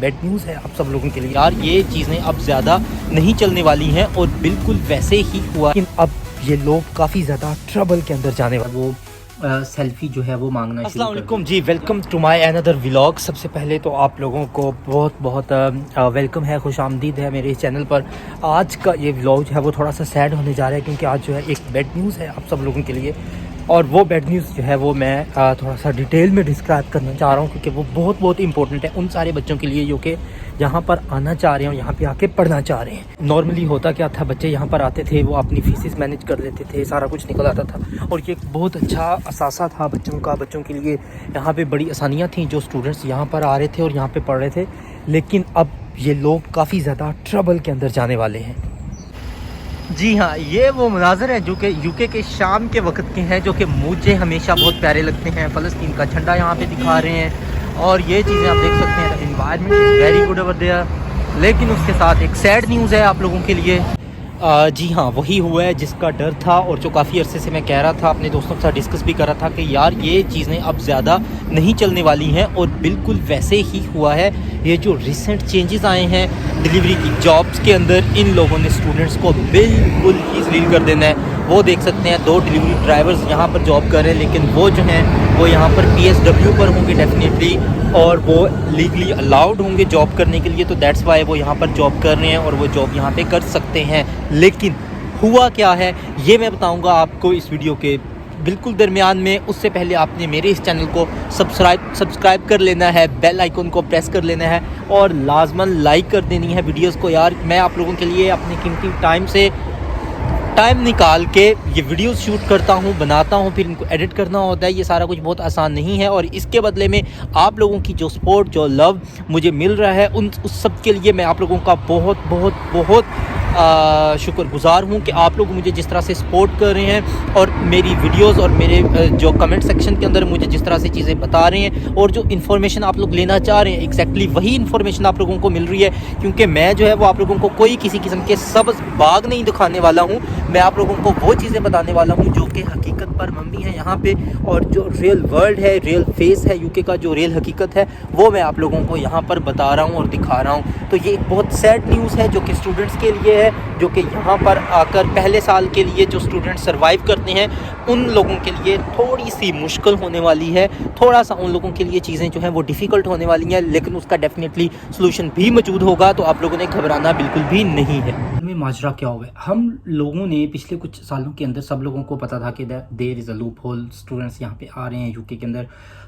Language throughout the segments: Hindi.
बैड न्यूज़ है आप सब लोगों के लिए। यार ये चीज़ें अब ज़्यादा नहीं चलने वाली हैं और बिल्कुल वैसे ही हुआ, लेकिन अब ये लोग काफ़ी ज़्यादा ट्रबल के अंदर जाने वाले। वो सेल्फी जो है वो मांगना शुरू। अस्सलाम वालेकुम ji, welcome to my another vlog. सबसे पहले तो आप लोगों को बहुत बहुत वेलकम है, खुश आमदीद है मेरे इस चैनल पर। आज का ये व्लॉग जो है वो थोड़ा सा सैड होने जा रहा है क्योंकि आज जो है एक बैड न्यूज़ है आप सब लोगों के लिए, और वो बैड न्यूज़ जो है वो मैं थोड़ा सा डिटेल में डिस्क्राइब करना चाह रहा हूँ क्योंकि वो बहुत बहुत इंपॉर्टेंट है उन सारे बच्चों के लिए जो कि यहाँ पर आना चाह रहे हैं और यहाँ पे आके पढ़ना चाह रहे हैं। नॉर्मली होता क्या था, बच्चे यहाँ पर आते थे, वो अपनी फीसिस मैनेज कर लेते थे, सारा कुछ निकल आता था और ये एक बहुत अच्छा असासा था बच्चों का। बच्चों के लिए यहाँ पे बड़ी आसानियाँ थी जो स्टूडेंट्स यहाँ पर आ रहे थे और यहाँ पे पढ़ रहे थे, लेकिन अब ये लोग काफ़ी ज़्यादा ट्रबल के अंदर जाने वाले हैं। जी हाँ, ये वो मनाज़र है जो कि यूके के शाम के वक्त के हैं, जो कि मुझे हमेशा बहुत प्यारे लगते हैं। फ़लस्तीन का झंडा यहाँ पे दिखा रहे हैं और ये चीज़ें आप देख सकते हैं। Environment is very good over there, लेकिन उसके साथ एक सैड न्यूज़ है आप लोगों के लिए। जी हाँ, वही हुआ है जिसका डर था और जो काफ़ी अरसे से मैं कह रहा था, अपने दोस्तों के साथ डिस्कस भी कर रहा था कि यार ये चीज़ें अब ज़्यादा नहीं चलने वाली हैं और बिल्कुल वैसे ही हुआ है। ये जो रिसेंट चेंजेस आए हैं डिलीवरी की जॉब्स के अंदर, इन लोगों ने स्टूडेंट्स को बिल्कुल ही जलील कर देना है। वो देख सकते हैं 2 डिलीवरी ड्राइवर्स यहाँ पर जॉब कर रहे हैं, लेकिन वो जो हैं वो यहाँ पर PSW पर होंगे डेफिनेटली, और वो लीगली अलाउड होंगे जॉब करने के लिए, तो दैट्स वाई वो यहाँ पर जॉब कर रहे हैं और वो जॉब यहाँ पे कर सकते हैं। लेकिन हुआ क्या है ये मैं बताऊँगा आपको इस वीडियो के बिल्कुल दरमियान में। उससे पहले आपने मेरे इस चैनल को सब्सक्राइब कर लेना है, बेल आइकन को प्रेस कर लेना है और लाजमन लाइक कर देनी है वीडियोस को। यार मैं आप लोगों के लिए अपने कीमती टाइम निकाल के ये वीडियोस शूट करता हूँ, बनाता हूँ, फिर इनको एडिट करना होता है। ये सारा कुछ बहुत आसान नहीं है और इसके बदले में आप लोगों की जो सपोर्ट, जो लव मुझे मिल रहा है उस सब के लिए मैं आप लोगों का बहुत बहुत बहुत शुक्रगुज़ार हूँ कि आप लोग मुझे जिस तरह से सपोर्ट कर रहे हैं और मेरी वीडियोस और मेरे जो कमेंट सेक्शन के अंदर मुझे जिस तरह से चीज़ें बता रहे हैं और जो इन्फॉर्मेशन आप लोग लेना चाह रहे हैं, एग्जैक्टली वही इन्फॉर्मेशन आप लोगों को मिल रही है। क्योंकि मैं जो है वो आप लोगों को कोई किसी किस्म के सब्ज़ बाग नहीं दिखाने वाला हूँ, मैं आप लोगों को वो चीज़ें बताने वाला हूँ जो कि हकीकत पर मबनी है यहाँ पे, और जो रियल वर्ल्ड है, रियल फेस है यूके का, जो रियल हकीकत है वो मैं आप लोगों को यहाँ पर बता रहा हूँ और दिखा रहा हूँ। तो ये एक बहुत सैड न्यूज़ है जो कि स्टूडेंट्स के लिए है, जो कि यहाँ पर आकर पहले साल के लिए जो स्टूडेंट सर्वाइव करते हैं उन लोगों के लिए थोड़ी सी मुश्किल होने वाली है। थोड़ा सा उन लोगों के लिए चीज़ें जो हैं वो डिफ़िकल्ट होने वाली हैं, लेकिन उसका डेफिनेटली सलूशन भी मौजूद होगा, तो आप लोगों ने घबराना बिल्कुल भी नहीं है। में माजरा क्या हुआ है, हम लोगों ने पिछले कुछ सालों के अंदर सब लोगों को पता था कि there is a loophole. Students यहाँ पे आ रहे हैं यूके के अंदर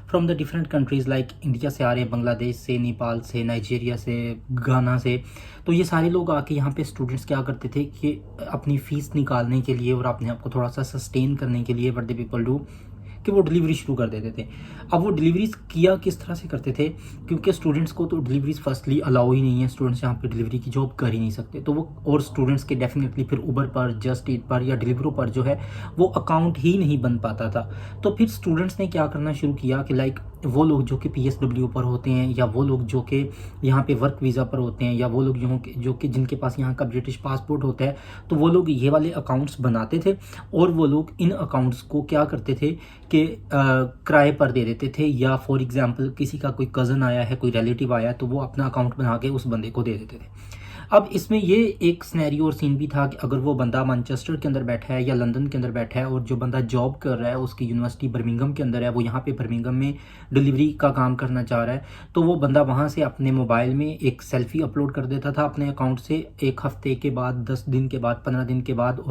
from the different countries, like India से आ रहे हैं, बांग्लादेश से, नेपाल से, नाइजीरिया से, गाना से। तो ये सारे लोग आके यहाँ पे स्टूडेंट्स क्या करते थे कि अपनी फ़ीस निकालने के लिए और अपने आप को थोड़ा सा सस्टेन करने के लिए, व्हाट द पीपल डू, कि वो डिलीवरी शुरू कर देते थे। अब वो डिलीवरीज किया किस तरह से करते थे, क्योंकि स्टूडेंट्स को तो डिलीवरीज फर्स्टली अलाउ ही नहीं है, स्टूडेंट्स यहाँ पे डिलीवरी की जॉब कर ही नहीं सकते, तो वो और स्टूडेंट्स के डेफिनेटली फिर उबर पर, जस्ट ईट पर या डिलीवरो पर जो है वो अकाउंट ही नहीं बन पाता था। तो फिर स्टूडेंट्स ने क्या करना शुरू किया कि लाइक वो लोग जो कि PSW पर होते हैं, या वो लोग जो कि यहाँ पे वर्क वीज़ा पर होते हैं, या वो लोग जो कि जिनके पास यहाँ का ब्रिटिश पासपोर्ट होता है, तो वो लोग ये वाले अकाउंट्स बनाते थे और वो लोग इन अकाउंट्स को क्या करते थे कि किराए पर दे देते थे, या फॉर एग्जांपल किसी का कोई कज़न आया है, कोई रिलेटिव आया, तो वो अपना अकाउंट बना के उस बंदे को दे देते थे। अब इसमें ये एक सिनेरियो और सीन भी था कि अगर वो बंदा मैनचेस्टर के अंदर बैठा है या लंदन के अंदर बैठा है और जो बंदा जॉब कर रहा है उसकी यूनिवर्सिटी बर्मिंघम के अंदर है, वो यहाँ पे बर्मिंघम में डिलीवरी का काम करना चाह रहा है, तो वो बंदा वहाँ से अपने मोबाइल में एक सेल्फ़ी अपलोड कर देता था अपने अकाउंट से, 1 हफ्ते के बाद, 10 दिन के बाद, 15 दिन के बाद,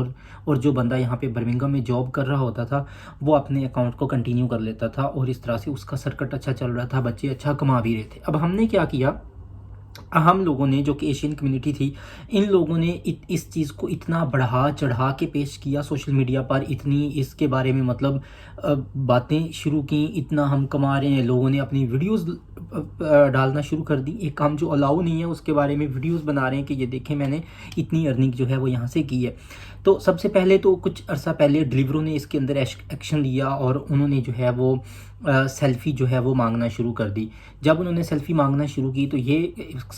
और जो बंदा यहाँ पे बर्मिंघम में जॉब कर रहा होता था वो अपने अकाउंट को कंटिन्यू कर लेता था और इस तरह से उसका सर्किट अच्छा चल रहा था, बच्चे अच्छा कमा भी रहे थे। अब हमने क्या किया, हम लोगों ने, जो कि एशियन कम्युनिटी थी, इन लोगों ने इस चीज़ को इतना बढ़ा चढ़ा के पेश किया सोशल मीडिया पर, इतनी इसके बारे में मतलब बातें शुरू की, इतना हम कमा रहे हैं, लोगों ने अपनी वीडियोस डालना शुरू कर दी। एक काम जो अलाउ नहीं है उसके बारे में वीडियोस बना रहे हैं कि ये देखें मैंने इतनी अर्निंग जो है वो यहाँ से की है। तो सबसे पहले तो कुछ अर्सा पहले डिलीवरों ने इसके अंदर एक्शन लिया और उन्होंने जो है वो सेल्फ़ी जो है वो मांगना शुरू कर दी। जब उन्होंने सेल्फ़ी मांगना शुरू की तो ये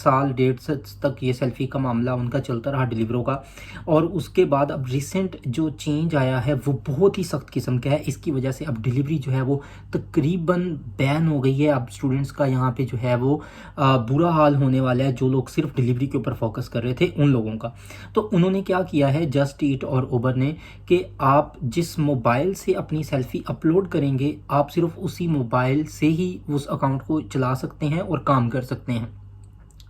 साल 1.5 तक ये सेल्फ़ी का मामला उनका चलता रहा डिलीवरों का, और उसके बाद अब रिसेंट जो चेंज आया है वो बहुत ही सख्त किस्म का है। इसकी वजह से अब डिलीवरी जो है वो तकरीबन बैन हो गई है। अब स्टूडेंट्स का यहाँ पे जो है वो बुरा हाल होने वाला है। जो लोग सिर्फ डिलीवरी के ऊपर फोकस कर रहे थे उन लोगों का, तो उन्होंने क्या किया है जस्ट ईट और उबर ने, कि आप जिस मोबाइल से अपनी सेल्फ़ी अपलोड करेंगे आप सिर्फ उसी मोबाइल से ही उस अकाउंट को चला सकते हैं और काम कर सकते हैं।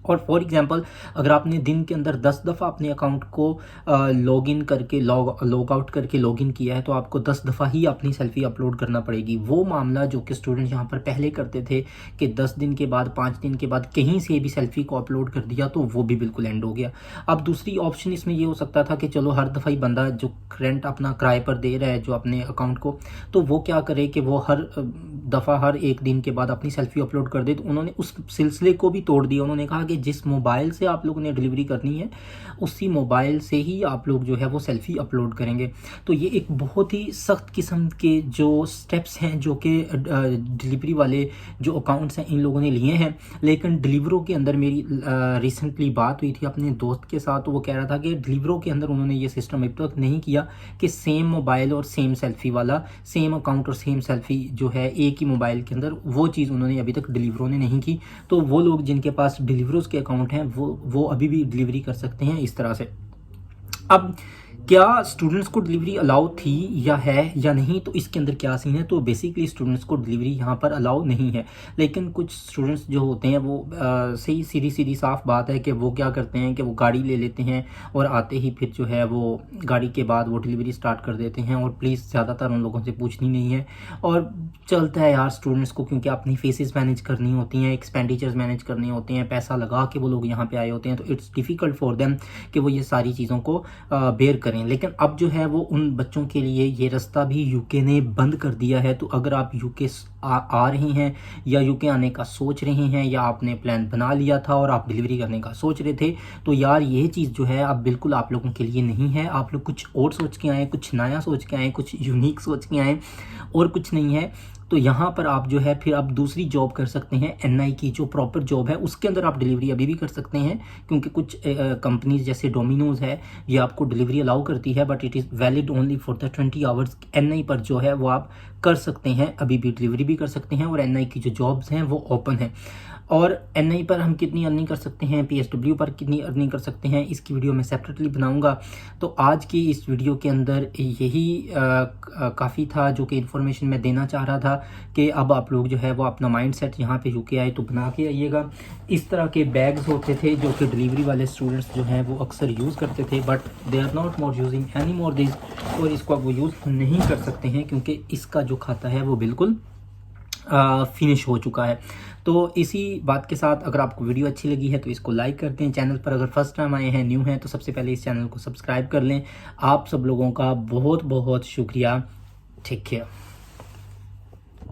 और फॉर एग्जांपल अगर आपने दिन के अंदर 10 दफ़ा अपने अकाउंट को लॉगिन करके लॉग आउट करके लॉगिन किया है तो आपको 10 दफ़ा ही अपनी सेल्फ़ी अपलोड करना पड़ेगी। वो मामला जो कि स्टूडेंट यहाँ पर पहले करते थे कि 10 दिन के बाद 5 दिन के बाद कहीं से भी सेल्फ़ी को अपलोड कर दिया, तो वो भी बिल्कुल एंड हो गया। अब दूसरी ऑप्शन इसमें ये हो सकता था कि चलो हर दफ़ा ही बंदा जो रेंट अपना किराए पर दे रहा है जो अपने अकाउंट को, तो वो क्या करे कि वो हर दफ़ा हर एक दिन के बाद अपनी सेल्फ़ी अपलोड कर दे। तो उन्होंने उस सिलसिले को भी तोड़ दिया। उन्होंने कहा कि जिस मोबाइल से आप लोगों ने डिलीवरी करनी है उसी मोबाइल से ही आप लोग जो है वो सेल्फ़ी अपलोड करेंगे। तो ये एक बहुत ही सख्त किस्म के जो स्टेप्स हैं जो कि डिलीवरी वाले जो अकाउंट्स हैं इन लोगों ने लिए हैं। लेकिन डिलीवरों के अंदर मेरी रिसेंटली बात हुई थी अपने दोस्त के साथ, तो वो कह रहा था कि डिलीवरों के अंदर उन्होंने ये सिस्टम अभी तक नहीं किया कि सेम मोबाइल और सेम सेल्फ़ी वाला, सेम अकाउंट और सेम सेल्फ़ी जो है एक ही मोबाइल के अंदर, वो चीज़ उन्होंने अभी तक डिलीवरों ने नहीं की। तो वो लोग जिनके पास डिलीवरों के अकाउंट हैं वो अभी भी डिलीवरी कर सकते हैं इस तरह से। अब क्या स्टूडेंट्स को डिलीवरी अलाउ थी या है या नहीं, तो इसके अंदर क्या सीन है। तो बेसिकली स्टूडेंट्स को डिलीवरी यहाँ पर अलाउ नहीं है, लेकिन कुछ स्टूडेंट्स जो होते हैं वो सही सीधी साफ बात है कि वो क्या करते हैं कि वो गाड़ी ले लेते हैं और आते ही फिर जो है वो गाड़ी के बाद वो डिलीवरी स्टार्ट कर देते हैं। और प्लीज़ ज़्यादातर उन लोगों से पूछनी नहीं है और चलता है यार स्टूडेंट्स को, क्योंकि अपनी फीसेस मैनेज करनी होती हैं, एक्सपेंडिचर्स मैनेज करने होते हैं, पैसा लगा के वो लोग यहाँ पे आए होते हैं, तो इट्स डिफ़िकल्ट फॉर देम कि वो ये सारी चीज़ों को बेयर करें। लेकिन अब जो है वो उन बच्चों के लिए ये रास्ता भी यूके ने बंद कर दिया है। तो अगर आप यूके आ रहे हैं या यूके आने का सोच रहे हैं या आपने प्लान बना लिया था और आप डिलीवरी करने का सोच रहे थे, तो यार ये चीज़ जो है अब बिल्कुल आप लोगों के लिए नहीं है। आप लोग कुछ और सोच के आएँ, कुछ नया सोच के आएँ, कुछ यूनिक सोच के आएँ, और कुछ नहीं है। तो यहाँ पर आप जो है फिर आप दूसरी जॉब कर सकते हैं, एनआई की जो प्रॉपर जॉब है उसके अंदर आप डिलीवरी अभी भी कर सकते हैं, क्योंकि कुछ कंपनीज जैसे डोमिनोज है ये आपको डिलीवरी अलाउ करती है, but it is valid only for the 20 hours. NI पर जो है वो आप कर सकते हैं, अभी भी डिलीवरी भी कर सकते हैं, और एनआई की जो जॉब्स हैं वो ओपन है। और एनआई पर हम कितनी अर्निंग कर सकते हैं, पीएसडब्ल्यू पर कितनी अर्निंग कर सकते हैं, इसकी वीडियो मैं सेपरेटली बनाऊंगा। तो आज की इस वीडियो के अंदर यही काफ़ी था जो कि इन्फॉर्मेशन मैं देना चाह रहा था कि अब आप लोग जो है वो अपना माइंड सेट यहाँ पे यूके आए तो बना के आइएगा। इस तरह के बैग्स होते थे जो कि डिलीवरी वाले स्टूडेंट्स जो हैं वो अक्सर यूज़ करते थे, but they are not more using any more this, और इसको अब वो यूज़ नहीं कर सकते हैं क्योंकि इसका जो खाता है वो बिल्कुल फिनिश हो चुका है। तो इसी बात के साथ अगर आपको वीडियो अच्छी लगी है तो इसको लाइक कर दें। चैनल पर अगर फर्स्ट टाइम आए हैं, न्यू हैं, तो सबसे पहले इस चैनल को सब्सक्राइब कर लें। आप सब लोगों का बहुत बहुत शुक्रिया। Take care.